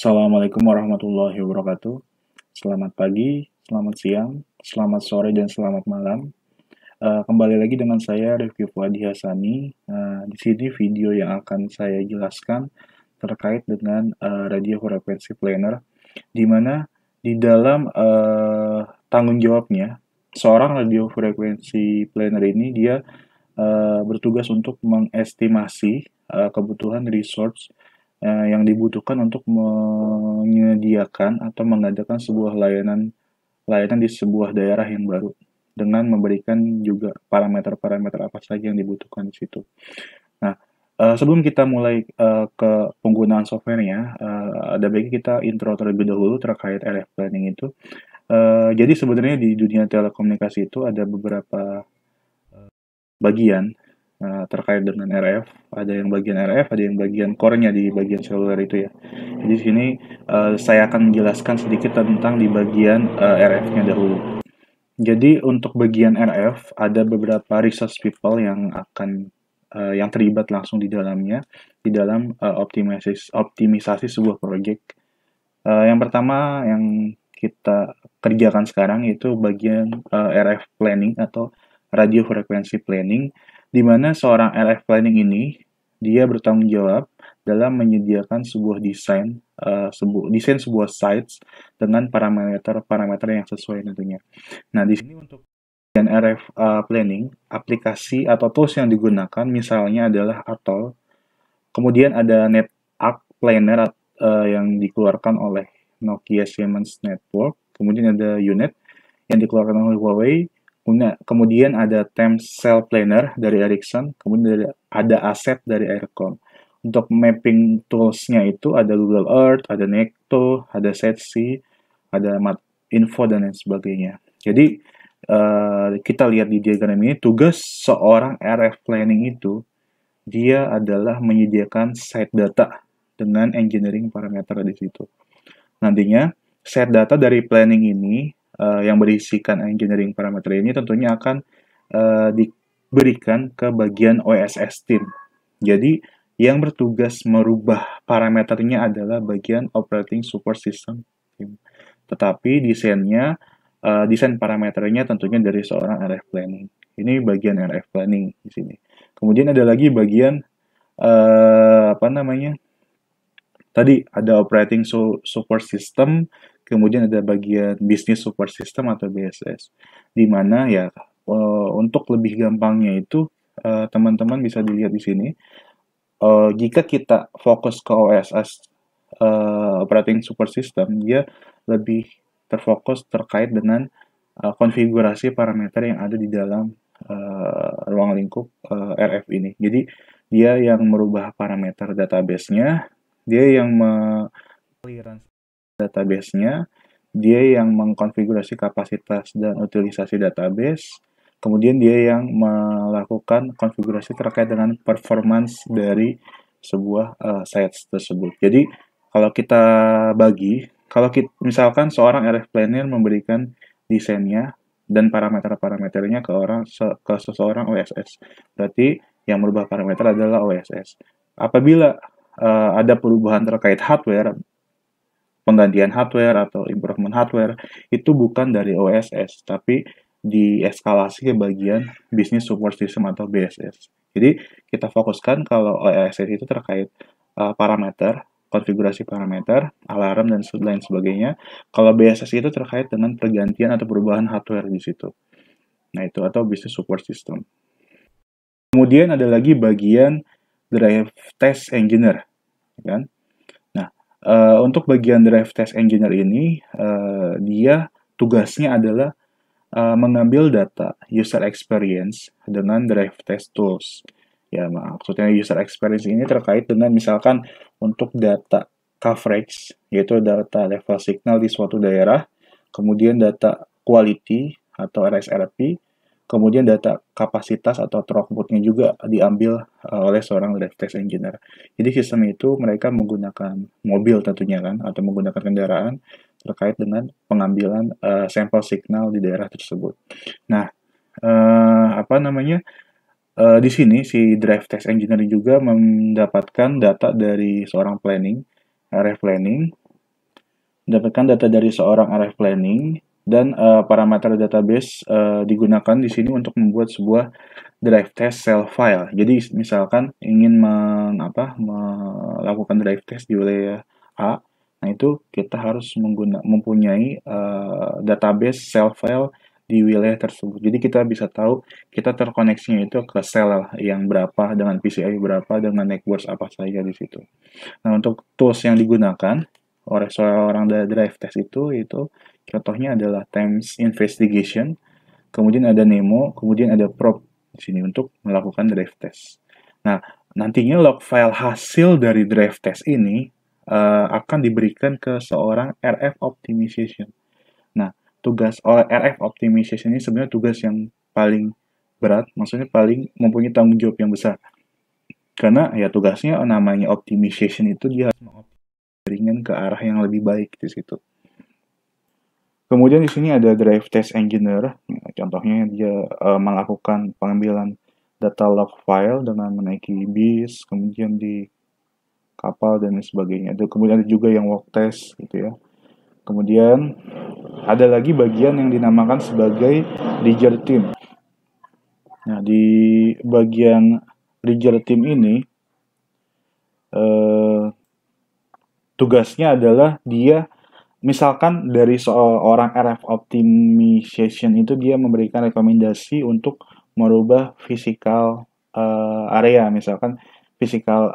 Assalamualaikum warahmatullahi wabarakatuh. Selamat pagi, selamat siang, selamat sore, dan selamat malam. Kembali lagi dengan saya Rifki Fuadi Hasani. Di sini video yang akan saya jelaskan terkait dengan radio frekuensi planner, di mana di dalam tanggung jawabnya seorang radio frekuensi planner ini dia bertugas untuk mengestimasi kebutuhan resource yang dibutuhkan untuk menyediakan atau mengadakan sebuah layanan di sebuah daerah yang baru dengan memberikan juga parameter-parameter apa saja yang dibutuhkan di situ. Nah, sebelum kita mulai ke penggunaan softwarenya, ada baiknya kita intro terlebih dahulu terkait RF planning itu. Jadi sebenarnya di dunia telekomunikasi itu ada beberapa bagian terkait dengan RF. Ada yang bagian RF, ada yang bagian core-nya di bagian seluler itu ya. Jadi di sini saya akan menjelaskan sedikit tentang di bagian RF-nya dahulu. Jadi untuk bagian RF ada beberapa research people yang terlibat langsung di dalamnya di dalam optimisasi sebuah project. Yang pertama yang kita kerjakan sekarang itu bagian RF planning atau radio frekuensi planning, di mana seorang RF planning ini dia bertanggung jawab dalam menyediakan sebuah desain sebuah sites dengan parameter-parameter yang sesuai tentunya. Nah, di sini untuk bagian RF planning, aplikasi atau tools yang digunakan misalnya adalah Atoll, kemudian ada NetArc Planner yang dikeluarkan oleh Nokia Siemens Network, kemudian ada Unit yang dikeluarkan oleh Huawei, kemudian ada Cell Planner dari Ericsson, kemudian ada Asset dari Aircom. Untuk mapping tools-nya itu ada Google Earth, ada Necto, ada Setsi, ada Info, dan lain sebagainya. Jadi, kita lihat di diagram ini, tugas seorang RF planning itu, dia adalah menyediakan site data dengan engineering parameter di situ. Nantinya, set data dari planning ini yang berisikan engineering parameter ini tentunya akan diberikan ke bagian OSS team. Jadi, yang bertugas merubah parameternya adalah bagian operating support system team. Tetapi desain parameternya tentunya dari seorang RF planning. Ini bagian RF planning di sini. Kemudian ada lagi bagian apa namanya? Tadi ada operating support system, kemudian ada bagian business support system atau BSS. Di mana ya untuk lebih gampangnya itu teman-teman bisa dilihat di sini. Jika kita fokus ke OSS operating support system, dia lebih terfokus terkait dengan konfigurasi parameter yang ada di dalam ruang lingkup RF ini. Jadi dia yang merubah parameter database-nya, dia yang clearance database-nya, dia yang mengkonfigurasi kapasitas dan utilisasi database, kemudian dia yang melakukan konfigurasi terkait dengan performance dari sebuah sites tersebut. Jadi kalau kita misalkan seorang RF planner memberikan desainnya dan parameter-parameternya ke seseorang OSS, berarti yang merubah parameter adalah OSS. Apabila ada perubahan terkait hardware, penggantian hardware atau improvement hardware, itu bukan dari OSS, tapi dieskalasi ke bagian business support system atau BSS. Jadi kita fokuskan kalau OSS itu terkait parameter, konfigurasi parameter, alarm, dan lain sebagainya. Kalau BSS itu terkait dengan pergantian atau perubahan hardware di situ. Nah, itu atau business support system. Kemudian ada lagi bagian drive test engineer, kan? Nah, untuk bagian drive test engineer ini, dia tugasnya adalah mengambil data user experience dengan drive test tools. Ya, maksudnya user experience ini terkait dengan misalkan untuk data coverage, yaitu data level signal di suatu daerah, kemudian data quality atau RSRP, kemudian data kapasitas atau throughput-nya juga diambil oleh seorang drive test engineer. Jadi sistem itu mereka menggunakan mobil tentunya kan, atau menggunakan kendaraan terkait dengan pengambilan sampel signal di daerah tersebut. Nah, di sini si drive test engineer juga mendapatkan data dari seorang RF planning, mendapatkan data dari seorang RF planning dan parameter database digunakan di sini untuk membuat sebuah drive test cell file. Jadi misalkan ingin melakukan drive test di wilayah A, nah itu kita harus mempunyai database cell file di wilayah tersebut. Jadi kita bisa tahu kita terkoneksinya itu ke sel yang berapa dengan PCI berapa dengan network apa saja di situ. Nah, untuk tools yang digunakan oleh seorang drive test itu contohnya adalah Times Investigation, kemudian ada Nemo, kemudian ada Probe di sini untuk melakukan drive test. Nah, nantinya log file hasil dari drive test ini akan diberikan ke seorang RF optimization. Nah, tugas RF optimization ini sebenarnya tugas yang paling berat, maksudnya paling mempunyai tanggung jawab yang besar. Karena ya tugasnya namanya optimization itu dia harus jaringan ke arah yang lebih baik di situ. Kemudian di sini ada drive test engineer, contohnya dia melakukan pengambilan data log file dengan menaiki bis, kemudian di kapal dan sebagainya. Kemudian ada juga yang walk test gitu ya. Kemudian ada lagi bagian yang dinamakan sebagai rigger team. Nah, di bagian rigger team ini eh, tugasnya adalah dia misalkan dari seorang RF optimization itu dia memberikan rekomendasi untuk merubah physical area, misalkan physical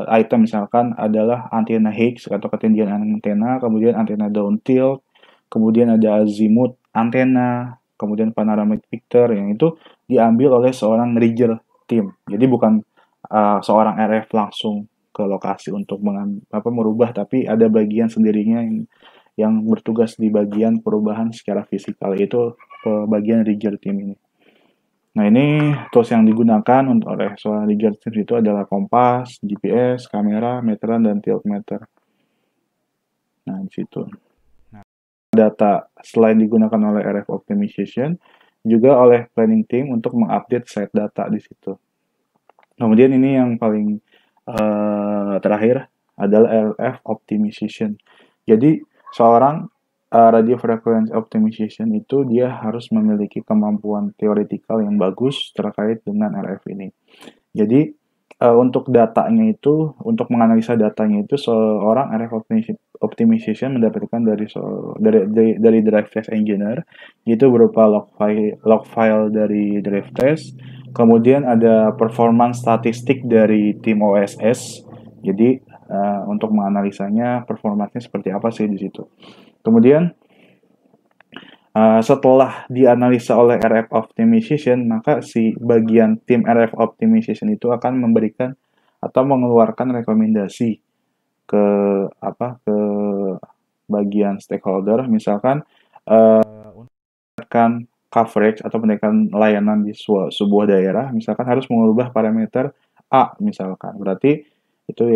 item misalkan adalah antena Higgs atau ketinggian antena, kemudian antena down tilt, kemudian ada azimuth antena, kemudian panoramic picture yang itu diambil oleh seorang rigger team. Jadi bukan seorang RF langsung ke lokasi untuk merubah, tapi ada bagian sendirinya yang bertugas di bagian perubahan secara fisikal, yaitu bagian rigger team ini. Nah, ini tools yang digunakan untuk oleh seorang rigger team itu adalah kompas, GPS, kamera, meteran, dan tiltmeter. Nah, di situ. Nah, data selain digunakan oleh RF optimization, juga oleh planning team untuk mengupdate set data di situ. Kemudian ini yang paling terakhir adalah RF optimization. Jadi seorang radio frequency optimization itu dia harus memiliki kemampuan teoretikal yang bagus terkait dengan RF ini. Jadi untuk datanya itu, untuk menganalisa datanya itu seorang RF optimization mendapatkan dari drive test engineer, yaitu berupa log file dari drive test, kemudian ada performance statistik dari tim OSS. Jadi untuk menganalisanya performanya seperti apa sih di situ. Kemudian setelah dianalisa oleh RF Optimization, maka si bagian tim RF Optimization itu akan memberikan atau mengeluarkan rekomendasi ke ke bagian stakeholder, misalkan meningkatkan coverage atau meningkatkan layanan di sebuah daerah, misalkan harus mengubah parameter A misalkan. Berarti itu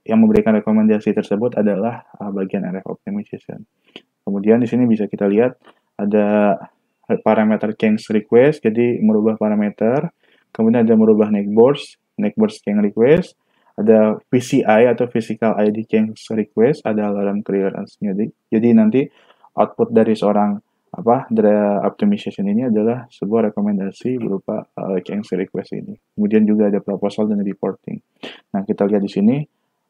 yang memberikan rekomendasi tersebut adalah bagian RF Optimization. Kemudian di sini bisa kita lihat ada parameter change request, jadi merubah parameter. Kemudian ada merubah neckburst change request. Ada PCI atau physical ID change request, ada alarm clearance-nya. Jadi nanti output dari seorang dari optimization ini adalah sebuah rekomendasi berupa change request ini. Kemudian juga ada proposal dan reporting. Nah, kita lihat di sini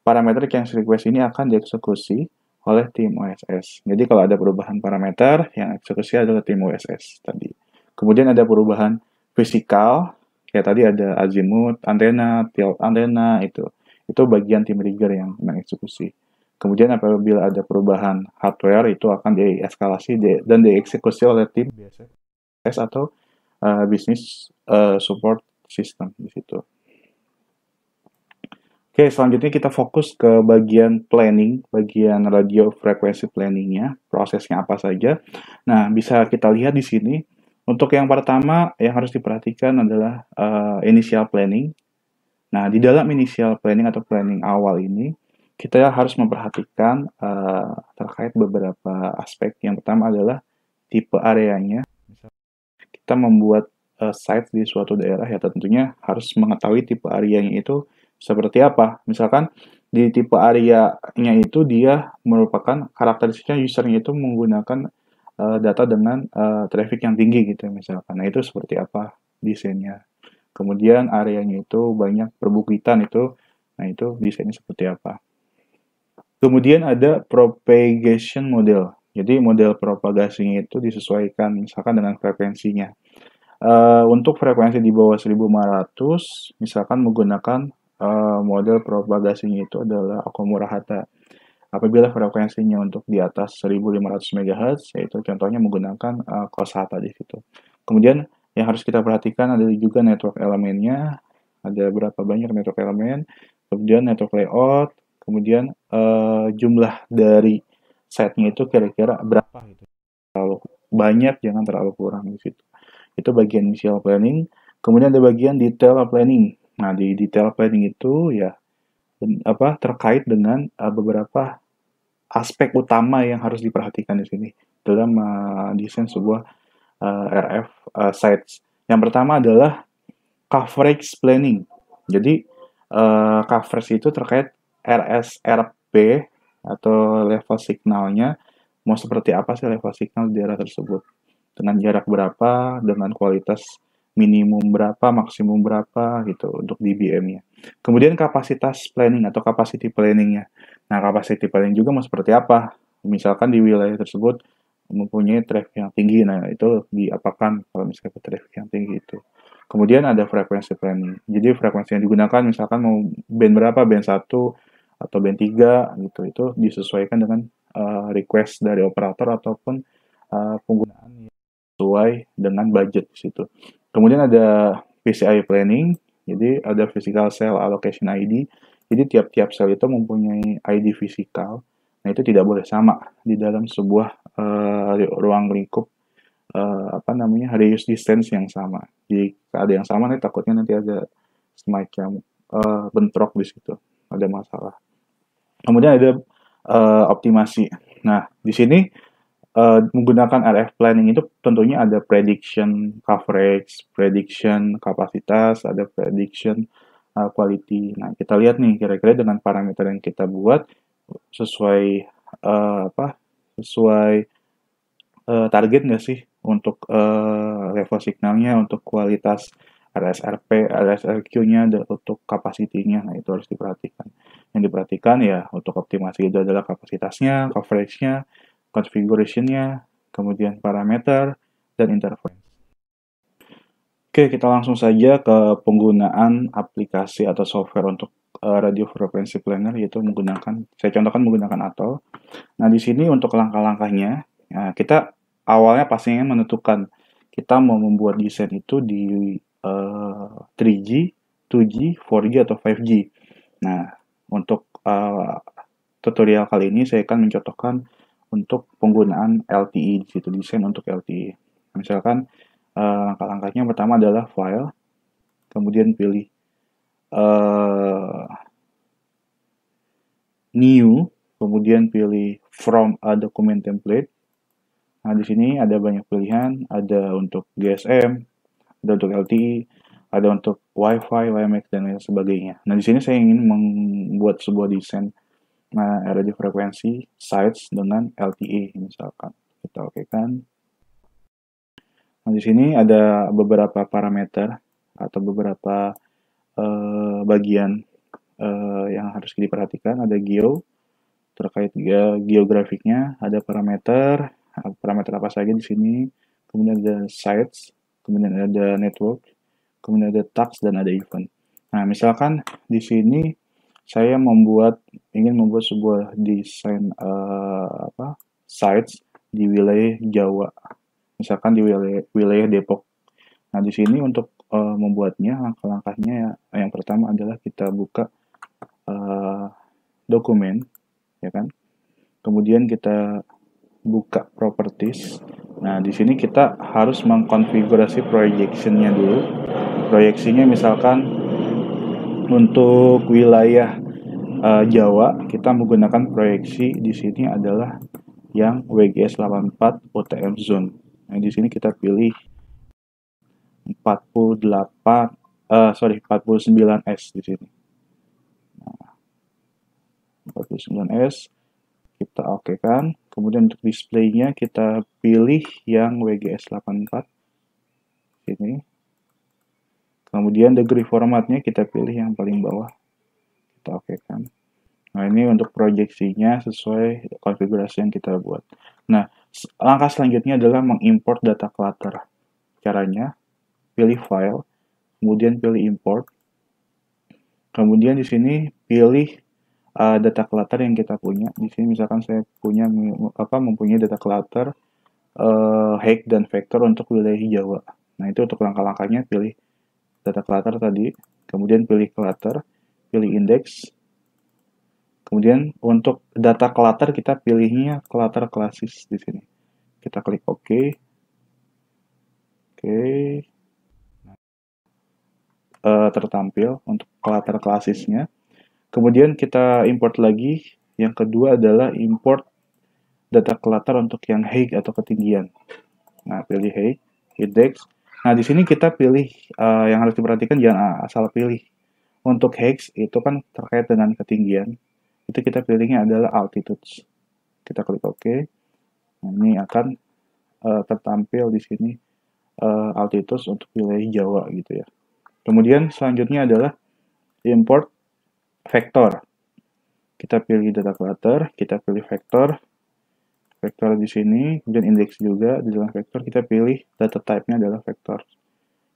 parameter change request ini akan dieksekusi oleh tim OSS. Jadi kalau ada perubahan parameter, yang eksekusi adalah tim OSS tadi. Kemudian ada perubahan fisikal, kayak tadi ada azimuth, antena, tilt antena, itu bagian tim rigger yang mengeksekusi. Kemudian apabila ada perubahan hardware, itu akan dieskalasi dan dieksekusi oleh tim BSS atau business support system di situ. Oke, selanjutnya kita fokus ke bagian planning, bagian radio frekuensi planningnya, prosesnya apa saja. Nah, bisa kita lihat di sini. Untuk yang pertama yang harus diperhatikan adalah initial planning. Nah, di dalam initial planning atau planning awal ini, kita harus memperhatikan terkait beberapa aspek. Yang pertama adalah tipe areanya. Kita membuat site di suatu daerah ya tentunya harus mengetahui tipe areanya itu seperti apa. Misalkan di tipe area-nya itu dia merupakan karakteristiknya usernya itu menggunakan data dengan traffic yang tinggi gitu misalkan. Nah, itu seperti apa desainnya. Kemudian areanya itu banyak perbukitan itu, nah itu desainnya seperti apa. Kemudian ada propagation model. Jadi model propagasinya itu disesuaikan misalkan dengan frekuensinya. Untuk frekuensi di bawah 1500, misalkan menggunakan model propagasinya itu adalah Okumura Hata. Apabila frekuensinya untuk di atas 1500 MHz, yaitu contohnya menggunakan cos Hata di situ. Kemudian yang harus kita perhatikan ada juga network elemennya, ada berapa banyak network elemen, kemudian network layout, kemudian jumlah dari setnya itu kira-kira berapa gitu. Terlalu banyak, jangan terlalu kurang di situ. Itu bagian initial planning. Kemudian ada bagian detail planning. Nah, di detail planning itu ya terkait dengan beberapa aspek utama yang harus diperhatikan di sini dalam desain sebuah RF sites. Yang pertama adalah coverage planning. Jadi coverage itu terkait RSRP atau level signalnya mau seperti apa sih level signal di daerah tersebut. Dengan jarak berapa, dengan kualitas minimum berapa, maksimum berapa gitu untuk dBm-nya. Kemudian kapasitas planning atau capacity planning-nya. Nah, capacity planning juga mau seperti apa? Misalkan di wilayah tersebut mempunyai traffic yang tinggi, nah itu diapakan kalau misalkan traffic yang tinggi itu. Kemudian ada frekuensi planning. Jadi frekuensi yang digunakan misalkan mau band berapa, band 1 atau band 3 gitu. Itu disesuaikan dengan request dari operator ataupun penggunaan sesuai dengan budget di situ. Kemudian ada PCI planning, jadi ada physical cell allocation ID. Jadi tiap-tiap sel itu mempunyai ID fisikal. Nah, itu tidak boleh sama di dalam sebuah ruang lingkup reuse distance yang sama. Jadi ada yang sama nih takutnya nanti ada semacam bentrok di situ, ada masalah. Kemudian ada optimasi. Nah, di sini menggunakan RF planning itu tentunya ada prediction coverage, prediction kapasitas, ada prediction quality. Nah, kita lihat nih kira-kira dengan parameter yang kita buat sesuai sesuai target nggak sih untuk level signalnya, untuk kualitas RSRP, RSRQ-nya, untuk kapasitinya. Nah, itu harus diperhatikan. Yang diperhatikan ya untuk optimasi itu adalah kapasitasnya, coverage-nya, configuration-nya, kemudian parameter, dan interference. Oke, kita langsung saja ke penggunaan aplikasi atau software untuk radio frequency planner, yaitu saya contohkan menggunakan Atoll. Nah, di sini untuk langkah-langkahnya, kita awalnya pastinya menentukan kita mau membuat desain itu di 3G, 2G, 4G, atau 5G. Nah, untuk tutorial kali ini saya akan mencontohkan untuk penggunaan LTE di situ, desain untuk LTE. Misalkan langkah-langkahnya pertama adalah file, kemudian pilih new, kemudian pilih from a document template. Nah, di sini ada banyak pilihan, ada untuk GSM, ada untuk LTE, ada untuk Wi-Fi, WiMAX, dan lain sebagainya. Nah, di sini saya ingin membuat sebuah desain radio frekuensi sites dengan LTE misalkan. Kita okekan. Nah, di sini ada beberapa parameter atau beberapa bagian yang harus diperhatikan. Ada geo, terkait geografiknya, ada parameter apa saja di sini, kemudian ada sites, kemudian ada network, kemudian ada task, dan ada event. Nah, misalkan di sini saya ingin membuat sebuah desain sites di wilayah Jawa, misalkan di wilayah Depok. Nah, di sini untuk membuatnya, langkah-langkahnya yang pertama adalah kita buka dokumen, ya kan? Kemudian kita buka properties. Nah, di sini kita harus mengkonfigurasi projection-nya dulu. Proyeksinya misalkan untuk wilayah Jawa, kita menggunakan proyeksi di sini adalah yang WGS 84 OTM zone. Nah, di sini kita pilih 49S di sini. Nah, 49S, kita oke kan. Kemudian untuk displaynya kita pilih yang WGS 84 ini. Kemudian degree formatnya kita pilih yang paling bawah, kita oke kan. Nah, ini untuk proyeksinya sesuai konfigurasi yang kita buat. Nah, langkah selanjutnya adalah mengimport data clutter. Caranya, pilih file, kemudian pilih import. Kemudian di sini pilih data clutter yang kita punya. Di sini misalkan saya mempunyai data clutter Hague dan vektor untuk wilayah Jawa. Nah, itu untuk langkah-langkahnya pilih data clutter tadi, kemudian pilih clutter, pilih index. Kemudian untuk data clutter kita pilihnya clutter klasis di sini. Kita klik OK. Oke. Tertampil untuk clutter klasisnya. Kemudian kita import lagi. Yang kedua adalah import data clutter untuk yang height atau ketinggian. Nah, pilih height, index. Nah, di sini kita pilih yang harus diperhatikan, jangan asal pilih. Untuk height itu kan terkait dengan ketinggian. Itu kita pilihnya adalah altitudes. Kita klik OK. Nah, ini akan tertampil di sini altitudes untuk wilayah Jawa gitu ya. Kemudian selanjutnya adalah import vektor. Kita pilih data clutter, kita pilih vektor. Vektor di sini, kemudian indeks juga di dalam vektor kita pilih data type-nya adalah vektor.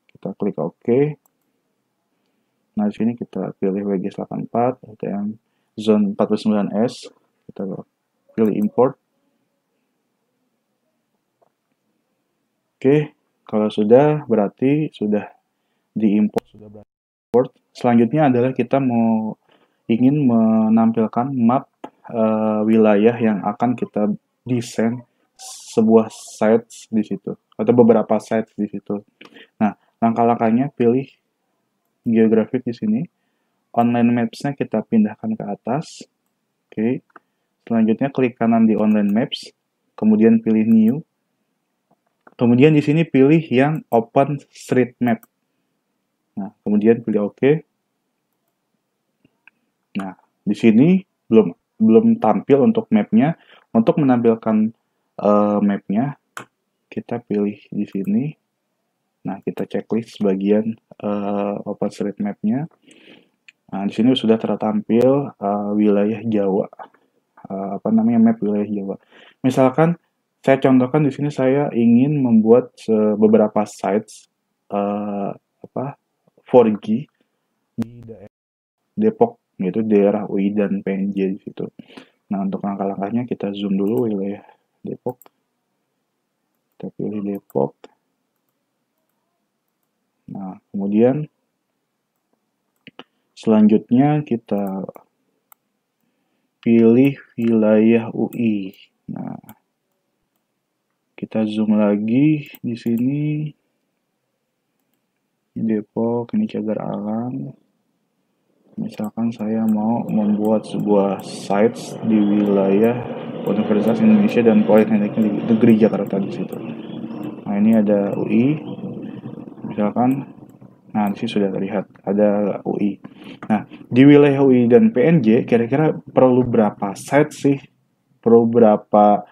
Kita klik OK. Nah, di sini kita pilih WGS84, UTM zone 49S. Kita pilih import. Oke, kalau sudah berarti sudah diimport, sudah berarti import. Selanjutnya adalah kita ingin menampilkan map wilayah yang akan kita desain sebuah sites di situ atau beberapa sites di situ. Nah, langkah-langkahnya pilih geographic di sini. Online maps-nya kita pindahkan ke atas. Oke. Selanjutnya klik kanan di online maps, kemudian pilih new. Kemudian di sini pilih yang open street map. Nah, kemudian pilih OK. Nah, di sini belum tampil untuk mapnya. Untuk menampilkan mapnya, kita pilih di sini. Nah, kita checklist bagian OpenStreetMap-nya. Nah, di sini sudah tertampil wilayah Jawa. Map wilayah Jawa. Misalkan saya contohkan di sini saya ingin membuat beberapa sites 4G di daerah Depok, yaitu daerah UI dan PNJ di situ. Nah, untuk langkah-langkahnya kita zoom dulu wilayah Depok. Kita pilih Depok. Nah, kemudian selanjutnya kita pilih wilayah UI. Nah, kita zoom lagi di sini. Depok, ini cagar alam. Misalkan saya mau membuat sebuah sites di wilayah Universitas Indonesia dan Politeknik Negeri Jakarta di situ. Nah, ini ada UI. Misalkan, nah di sini sudah terlihat ada UI. Nah, di wilayah UI dan PNJ kira-kira perlu berapa site sih? Perlu berapa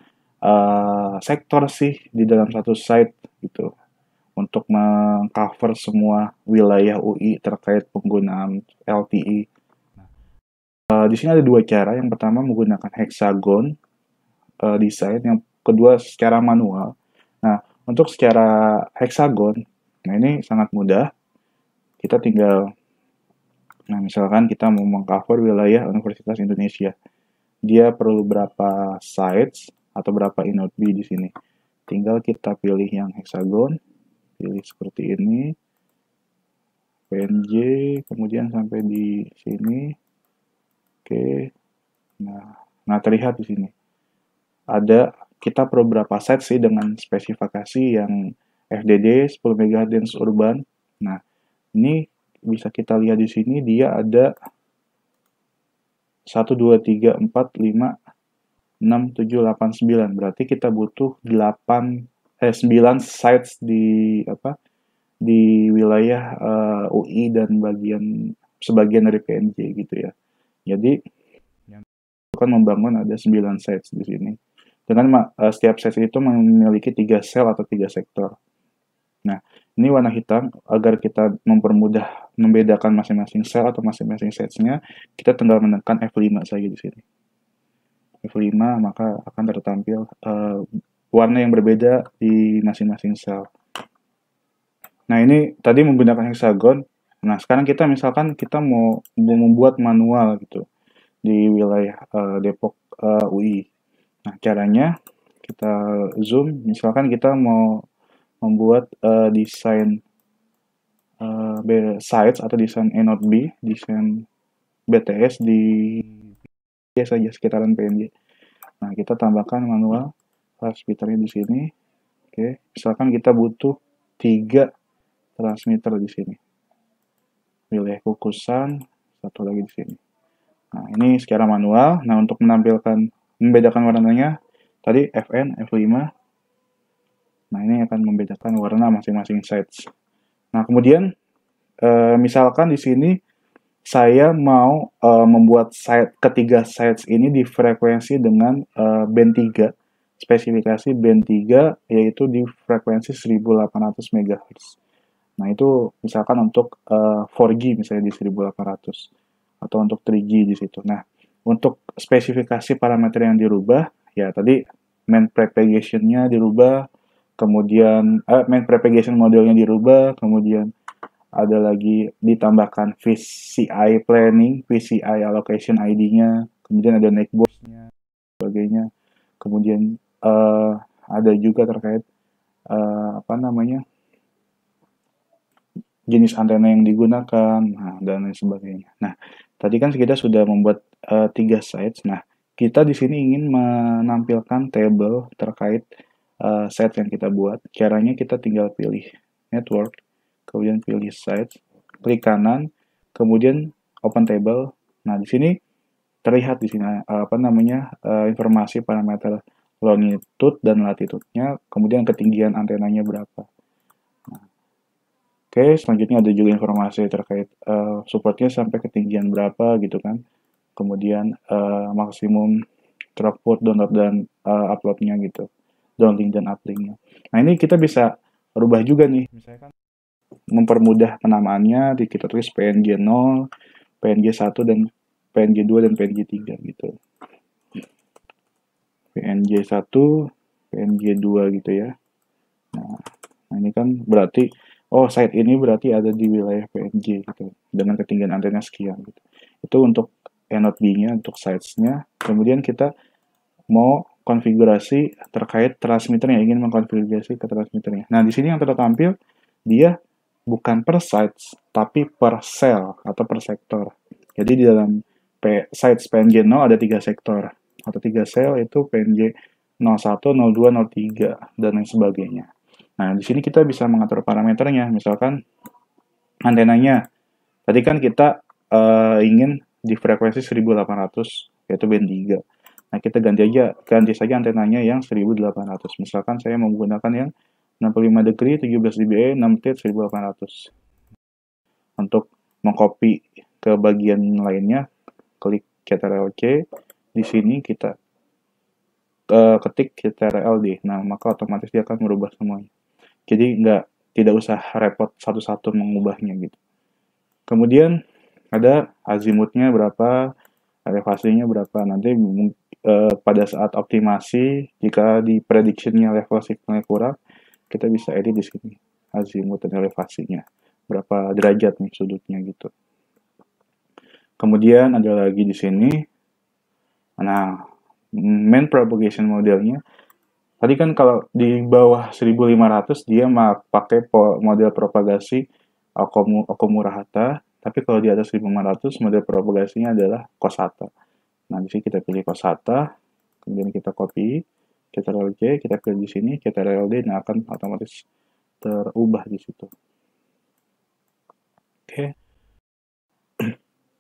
sektor sih di dalam satu site gitu untuk mengcover semua wilayah UI terkait penggunaan LTE. Di sini ada dua cara. Yang pertama menggunakan hexagon desain, yang kedua secara manual. Nah, untuk secara hexagon, nah ini sangat mudah. Kita tinggal, nah misalkan kita mau mengcover wilayah Universitas Indonesia, dia perlu berapa sites atau berapa inode B di sini. Tinggal kita pilih yang hexagon, pilih seperti ini, PNJ, kemudian sampai di sini. Oke, nah terlihat di sini. Ada kita perlu berapa set sih dengan spesifikasi yang FDD 10 MHz urban. Nah, ini bisa kita lihat di sini dia ada 1 2 3 4 5 6 7 8 9. Berarti kita butuh 9 sites di wilayah UI dan sebagian dari PNJ gitu ya. Jadi akan membangun ada 9 sites di sini. Dengan setiap sites itu memiliki 3 sel atau 3 sektor. Nah, ini warna hitam agar kita mempermudah membedakan masing-masing sel atau masing-masing sites-nya, kita tinggal menekan F5 saja di sini. F5 maka akan tertampil warna yang berbeda di masing-masing sel. Nah, ini tadi menggunakan hexagon. Nah, sekarang kita misalkan kita mau membuat manual gitu di wilayah Depok UI. Nah, caranya kita zoom, misalkan kita mau membuat desain sites atau desain A not B, desain BTS di saja sekitaran PNG. Nah, kita tambahkan manual transmitternya di sini. Oke, misalkan kita butuh 3 transmitter di sini. Wilayah kukusan, satu lagi di sini. Nah, ini secara manual. Nah, untuk membedakan warnanya, tadi Fn, F5. Nah, ini akan membedakan warna masing-masing sites. Nah, kemudian, misalkan di sini saya mau membuat ketiga sites ini di frekuensi dengan band 3. Spesifikasi band 3 yaitu di frekuensi 1800 MHz. Nah, itu misalkan untuk 4G misalnya di 1800 atau untuk 3G di situ. Nah, untuk spesifikasi parameter yang dirubah, ya tadi main propagation-nya dirubah, kemudian main propagation modelnya dirubah, kemudian ada lagi ditambahkan VCI planning, VCI allocation ID-nya, kemudian ada neckbox-nya, sebagainya. Kemudian ada juga terkait jenis antena yang digunakan, dan lain sebagainya. Nah, tadi kan kita sudah membuat 3 sites. Nah, kita di sini ingin menampilkan table terkait site yang kita buat. Caranya kita tinggal pilih network, kemudian pilih sites, klik kanan, kemudian open table. Nah, di sini terlihat di sini informasi parameter longitude dan latitude-nya, kemudian ketinggian antenanya berapa. Oke, selanjutnya ada juga informasi terkait supportnya sampai ketinggian berapa gitu kan. Kemudian maksimum throughput download dan uploadnya gitu. Downlink dan uplinknya. Nah, ini kita bisa rubah juga nih. Misalkan mempermudah penamaannya, kita tulis PNG 0, PNG 1, dan PNG 2, dan PNG 3 gitu. PNG 1, PNG 2 gitu ya. Nah, ini kan berarti site ini berarti ada di wilayah PNG gitu, dengan ketinggian antena sekian gitu. Itu untuk A0 B-nya, untuk sites-nya. Kemudian kita mau konfigurasi terkait transmitternya, ingin mengkonfigurasi ke transmitternya. Nah, di sini yang tertampil dia bukan per sites, tapi per cell atau per sektor. Jadi di dalam sites PNG 0 ada 3 sektor atau 3 sel, itu PNG 01, 02, 03 dan lain sebagainya. Nah, di sini kita bisa mengatur parameternya. Misalkan antenanya, tadi kan kita ingin di frekuensi 1800, yaitu band 3. Nah, kita ganti saja antenanya yang 1800. Misalkan saya menggunakan yang 65 degree, 17 dBA, 6 tit, 1800. Untuk mengcopy ke bagian lainnya, klik Ctrl+C. Di sini kita ketik Ctrl+D. Nah, maka otomatis dia akan merubah semuanya. Jadi tidak usah repot satu-satu mengubahnya gitu. Kemudian ada azimutnya berapa, elevasinya berapa. Nanti pada saat optimasi, jika di prediction-nya level signalnya kurang, kita bisa edit di sini azimut dan elevasinya. Berapa derajat nih sudutnya gitu. Kemudian ada lagi di sini. Nah, main propagation modelnya. Tadi kan kalau di bawah 1500 dia pakai model propagasi Okumura-Hata, tapi kalau di atas 1500 model propagasinya adalah Kosata. Nah, di sini kita pilih Kosata, kemudian kita copy, Ctrl+C, kita pilih di sini, Ctrl+D, nah akan otomatis terubah di situ. Oke.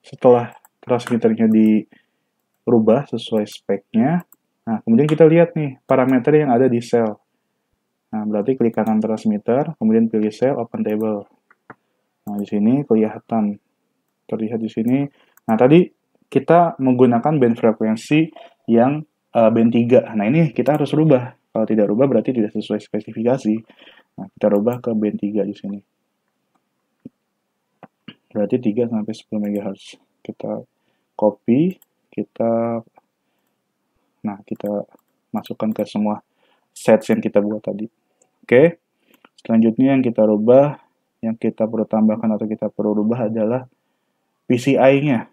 Setelah transmitternya dirubah sesuai speknya, nah, kemudian kita lihat nih parameter yang ada di sel. Nah, berarti klik kanan transmitter, kemudian pilih sel, open table. Nah, di sini terlihat di sini. Nah, tadi kita menggunakan band frekuensi yang band 3. Nah, ini kita harus rubah. Kalau tidak rubah berarti tidak sesuai spesifikasi. Nah, kita rubah ke band 3 di sini. Berarti 3 sampai 10 MHz. Kita copy, kita masukkan ke semua sets yang kita buat tadi. Oke. Selanjutnya yang kita rubah, yang kita perlu tambahkan atau kita perlu rubah adalah PCI-nya.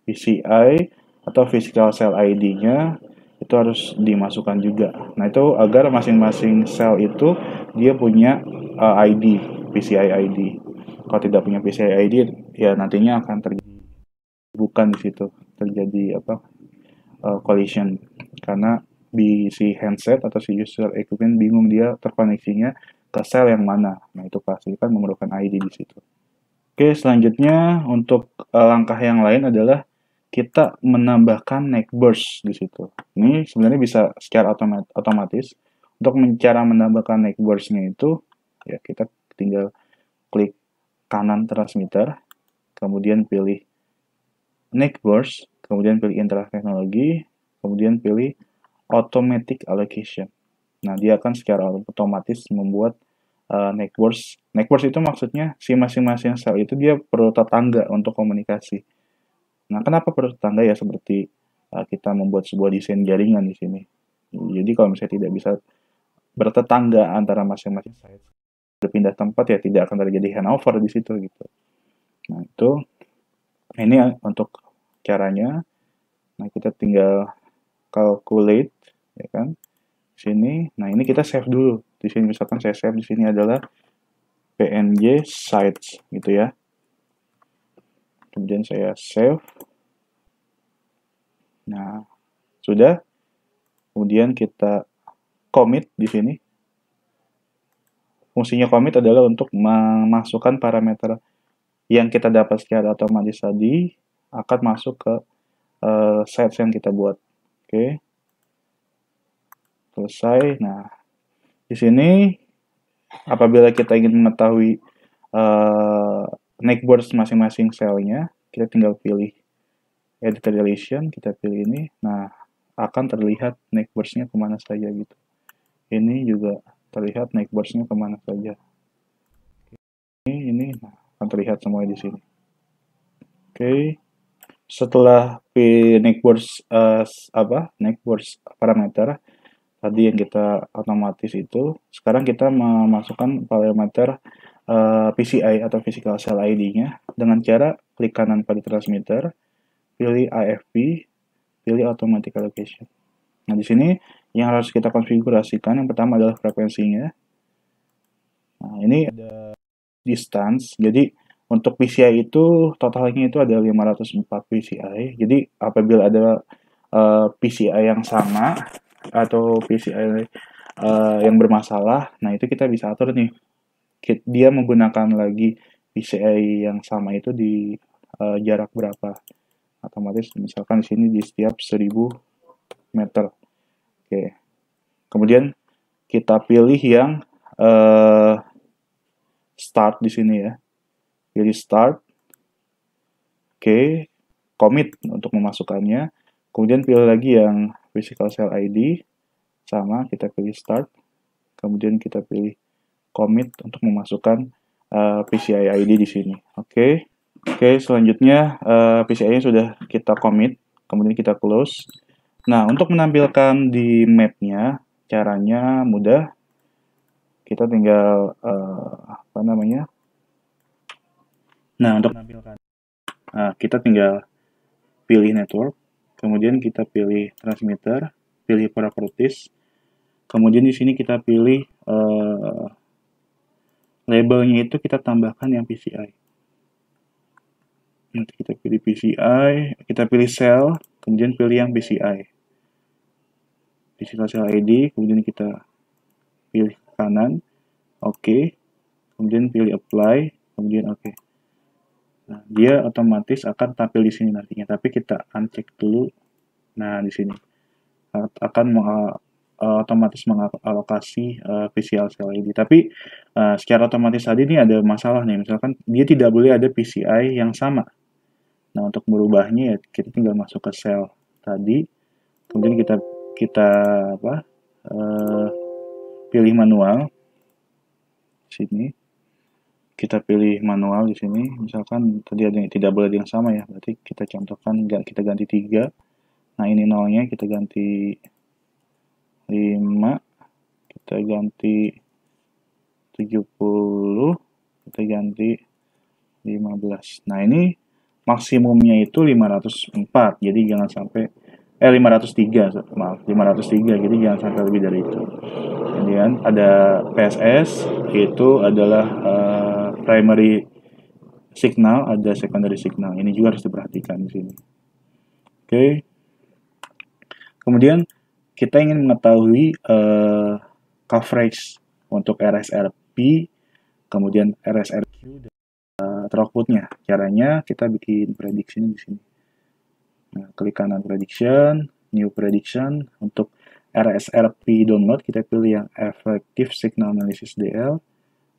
PCI atau Physical Cell ID-nya itu harus dimasukkan juga. Nah, itu agar masing-masing sel itu dia punya ID, PCI ID. Kalau tidak punya PCI ID, ya nantinya akan terjadi bukan di situ terjadi collision, karena di si handset atau si user equipment bingung dia terkoneksinya ke sel yang mana. Nah, itu pasti kan memerlukan ID di situ. Oke, selanjutnya untuk langkah yang lain adalah kita menambahkan neck burst di situ. Ini sebenarnya bisa secara otomatis. Untuk cara menambahkan neck burst-nya itu, ya kita tinggal klik kanan transmitter, kemudian pilih neck burst, kemudian pilih interact teknologi, kemudian pilih automatic allocation. Nah, dia akan secara otomatis membuat neck burst. Neck burst itu maksudnya si masing-masing sel itu dia perlu tetangga untuk komunikasi. Nah, kenapa perlu tetangga ya seperti kita membuat sebuah desain jaringan di sini. Jadi kalau misalnya tidak bisa bertetangga antara masing-masing site, berpindah tempat ya tidak akan terjadi handover di situ gitu. Nah, ini untuk caranya. Nah, kita tinggal calculate ya kan. Sini. Nah, ini kita save dulu. Di sini misalkan saya save di sini adalah PNG sites gitu ya. Kemudian saya save. Nah, sudah. Kemudian kita commit di sini. Fungsinya commit adalah untuk memasukkan parameter yang kita dapat secara otomatis tadi akan masuk ke sites yang kita buat. Oke. Selesai. Nah, di sini apabila kita ingin mengetahui neck burst masing-masing selnya, kita tinggal pilih edit relation, kita pilih ini. Nah, akan terlihat neck burst-nya kemana saja gitu. Ini juga terlihat neck burst-nya kemana saja. Ini nah, akan terlihat semua di sini. Oke. Setelah neck burst neck burst parameter tadi yang kita otomatis itu, sekarang kita memasukkan parameter PCI atau Physical Cell ID-nya dengan cara klik kanan pada transmitter, pilih AFP, pilih Automatic Allocation. Nah, di sini yang harus kita konfigurasikan yang pertama adalah frekuensinya. Nah, ini ada distance. Jadi untuk PCI itu totalnya itu ada 504 PCI. Jadi apabila ada PCI yang sama atau PCI yang bermasalah, nah itu kita bisa atur nih. Dia menggunakan lagi PCI yang sama itu di jarak berapa. Otomatis misalkan di sini di setiap 1000 meter. Oke. Kemudian kita pilih yang start di sini ya. Pilih start. Oke. Commit untuk memasukkannya. Kemudian pilih lagi yang Physical Cell ID. Sama, kita pilih start. Kemudian kita pilih commit untuk memasukkan PCI ID di sini. Oke. Oke, selanjutnya PCI-nya sudah kita commit, kemudian kita close. Nah, untuk menampilkan di map-nya, caranya mudah. Kita tinggal Nah, untuk menampilkan, kita tinggal pilih network, kemudian kita pilih transmitter, pilih properties, kemudian di sini kita pilih labelnya itu kita tambahkan yang PCI. Nanti kita pilih PCI, kita pilih cell, kemudian pilih yang PCI. Physical Cell ID, kemudian kita pilih ke kanan, oke, kemudian pilih apply, kemudian oke. Nah, dia otomatis akan tampil di sini nantinya, tapi kita uncheck dulu. Nah, di sini akan otomatis mengalokasi PCI Cell ID. Tapi secara otomatis tadi ini ada masalah nih, misalkan dia tidak boleh ada PCI yang sama. Nah, untuk merubahnya ya kita tinggal masuk ke sel tadi, kemudian kita apa? eh, Pilih manual sini. Kita pilih manual di sini. Misalkan tadi ada yang tidak boleh ada yang sama ya. Berarti kita contohkan kita ganti 3. Nah, ini nolnya kita ganti 5, kita ganti 70, kita ganti 15. Nah, ini maksimumnya itu 504. Jadi jangan sampai 503, maaf, 503. Jadi jangan sampai lebih dari itu. Kemudian ada PSS, itu adalah primary signal, ada secondary signal. Ini juga harus diperhatikan di sini. Oke. Kemudian kita ingin mengetahui coverage untuk RSRP, kemudian RSRQ dan throughputnya. Caranya kita bikin prediction di sini. Nah, klik kanan prediction, new prediction. Untuk RSRP download kita pilih yang Effective Signal Analysis DL.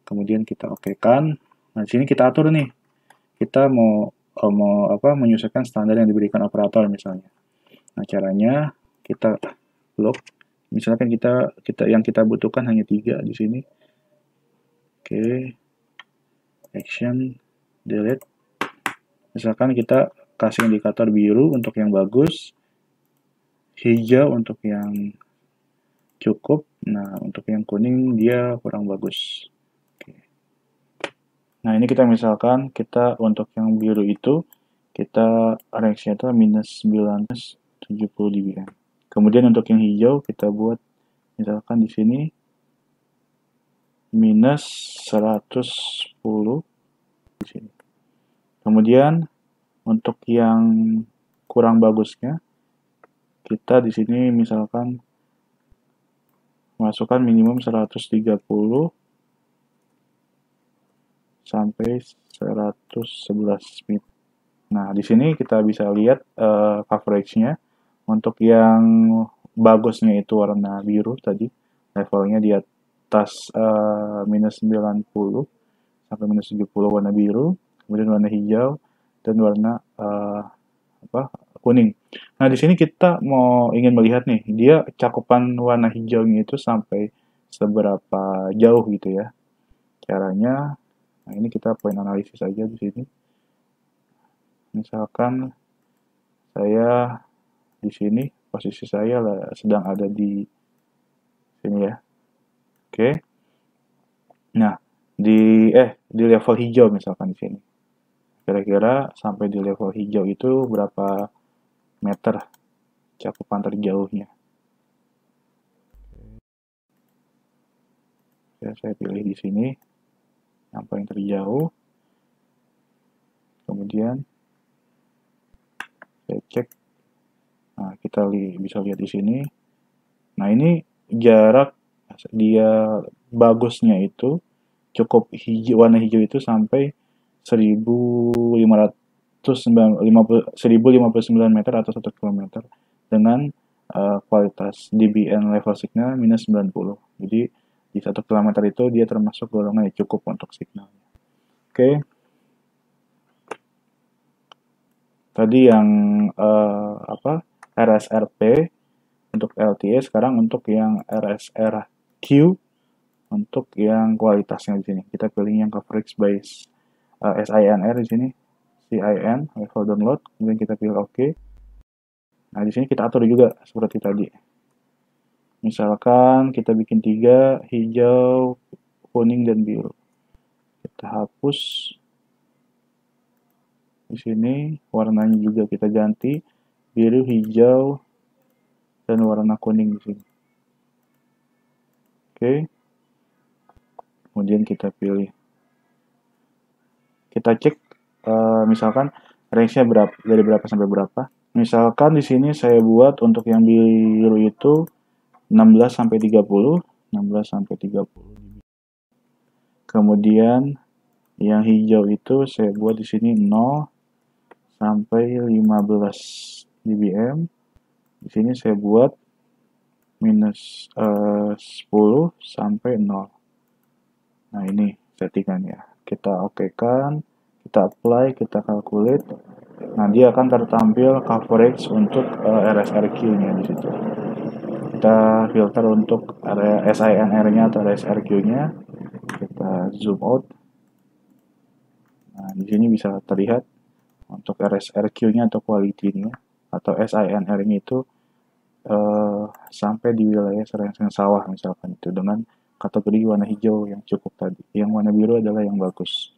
Kemudian kita okekan. Nah, di sini kita atur nih. Kita mau menyesuaikan standar yang diberikan operator misalnya. Nah, caranya kita lock. Misalkan kita yang kita butuhkan hanya 3 di sini. Oke. Action, delete. Misalkan kita kasih indikator biru untuk yang bagus, hijau untuk yang cukup. Nah, untuk yang kuning dia kurang bagus. Oke. Nah, ini kita misalkan kita untuk yang biru itu kita range-nya itu minus 970 dBm. Kemudian untuk yang hijau kita buat misalkan di sini minus 110 di sini. Kemudian untuk yang kurang bagusnya kita di sini misalkan masukkan minimum 130 sampai 111 bit. Nah, di sini kita bisa lihat coverage-nya. Untuk yang bagusnya itu warna biru tadi, levelnya di atas minus 90 sampai minus 70 warna biru, kemudian warna hijau, dan warna kuning. Nah, di sini kita ingin melihat nih, dia cakupan warna hijaunya itu sampai seberapa jauh gitu ya. Caranya, nah ini kita point analisis saja di sini. Misalkan saya di sini, posisi saya sedang ada di sini ya. Oke. Nah, di level hijau misalkan di sini. Kira-kira sampai di level hijau itu berapa meter cakupan terjauhnya. Saya pilih di sini yang paling terjauh. Kemudian saya cek. Nah, kita bisa lihat di sini. Nah, ini jarak dia bagusnya itu cukup hijau, warna hijau itu sampai 1059 meter atau 1 km dengan kualitas dBm level signal minus 90. Jadi di 1 km itu dia termasuk golongan yang cukup untuk signal. Oke. Tadi yang RSRP untuk LTE, sekarang untuk yang RSRQ untuk yang kualitasnya di sini. Kita pilih yang coverage by SINR di sini, CIN level download, kemudian kita pilih OK. Nah, di sini kita atur juga seperti tadi. Misalkan kita bikin 3, hijau, kuning, dan biru. Kita hapus. Di sini warnanya juga kita ganti biru, hijau, dan warna kuning di sini. Oke. Kemudian kita pilih. Kita cek misalkan range-nya dari berapa sampai berapa. Misalkan di sini saya buat untuk yang biru itu 16 sampai 30, 16 sampai 30. Kemudian yang hijau itu saya buat di sini 0 sampai 15 dBm. Di sini saya buat minus 10 sampai 0. Nah, ini settingannya. Kita okekan, kita apply, kita calculate. Nah, dia akan tertampil coverage untuk RSRQ-nya di situ. Kita filter untuk area SINR-nya atau RSRQ-nya. Kita zoom out. Nah, di sini bisa terlihat untuk RSRQ-nya atau quality-nya atau SINR-nya itu sampai di wilayah serengseng sawah misalkan itu dengan kategori warna hijau yang cukup tadi. Yang warna biru adalah yang bagus.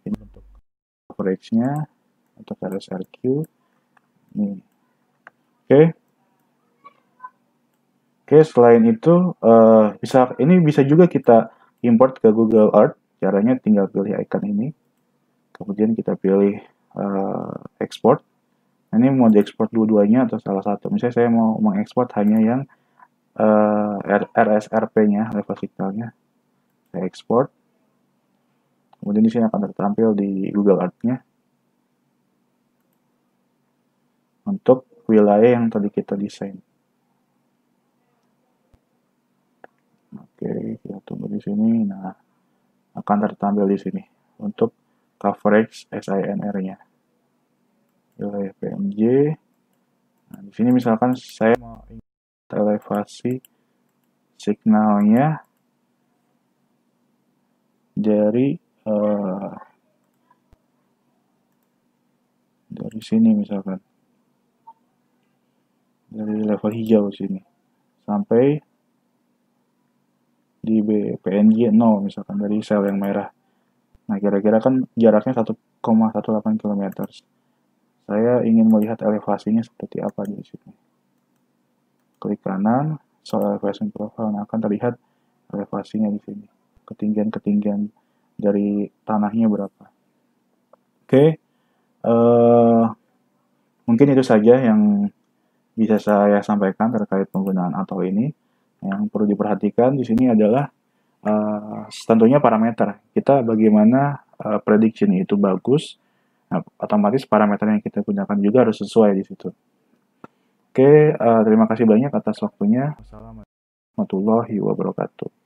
Ini untuk coverage-nya untuk RSRQ. Nih. Oke. Oke, selain itu ini bisa juga kita import ke Google Earth. Caranya tinggal pilih icon ini, kemudian kita pilih export. Ini mau diekspor dua-duanya atau salah satu. Misalnya saya mau mengekspor hanya yang RSRP-nya, level signalnya. Saya ekspor. Kemudian di sini akan tertampil di Google Earth-nya untuk wilayah yang tadi kita desain. Oke, kita tunggu di sini. Nah, akan tertampil di sini untuk coverage SINR-nya. Wilayah PNG. Nah, di sini misalkan saya mau elevasi signalnya dari sini misalkan dari level hijau sini sampai di PNG 0 misalkan dari sel yang merah. Nah, kira-kira kan jaraknya 1,18 km. Saya ingin melihat elevasinya seperti apa di sini. Klik kanan, soil elevation profile, nah akan terlihat elevasinya di sini. Ketinggian-ketinggian dari tanahnya berapa. Oke, mungkin itu saja yang bisa saya sampaikan terkait penggunaan atau ini. Yang perlu diperhatikan di sini adalah tentunya parameter. Kita bagaimana prediction itu bagus, nah, otomatis parameter yang kita gunakan juga harus sesuai di situ. Oke, terima kasih banyak atas waktunya. Wassalamualaikum warahmatullahi wabarakatuh.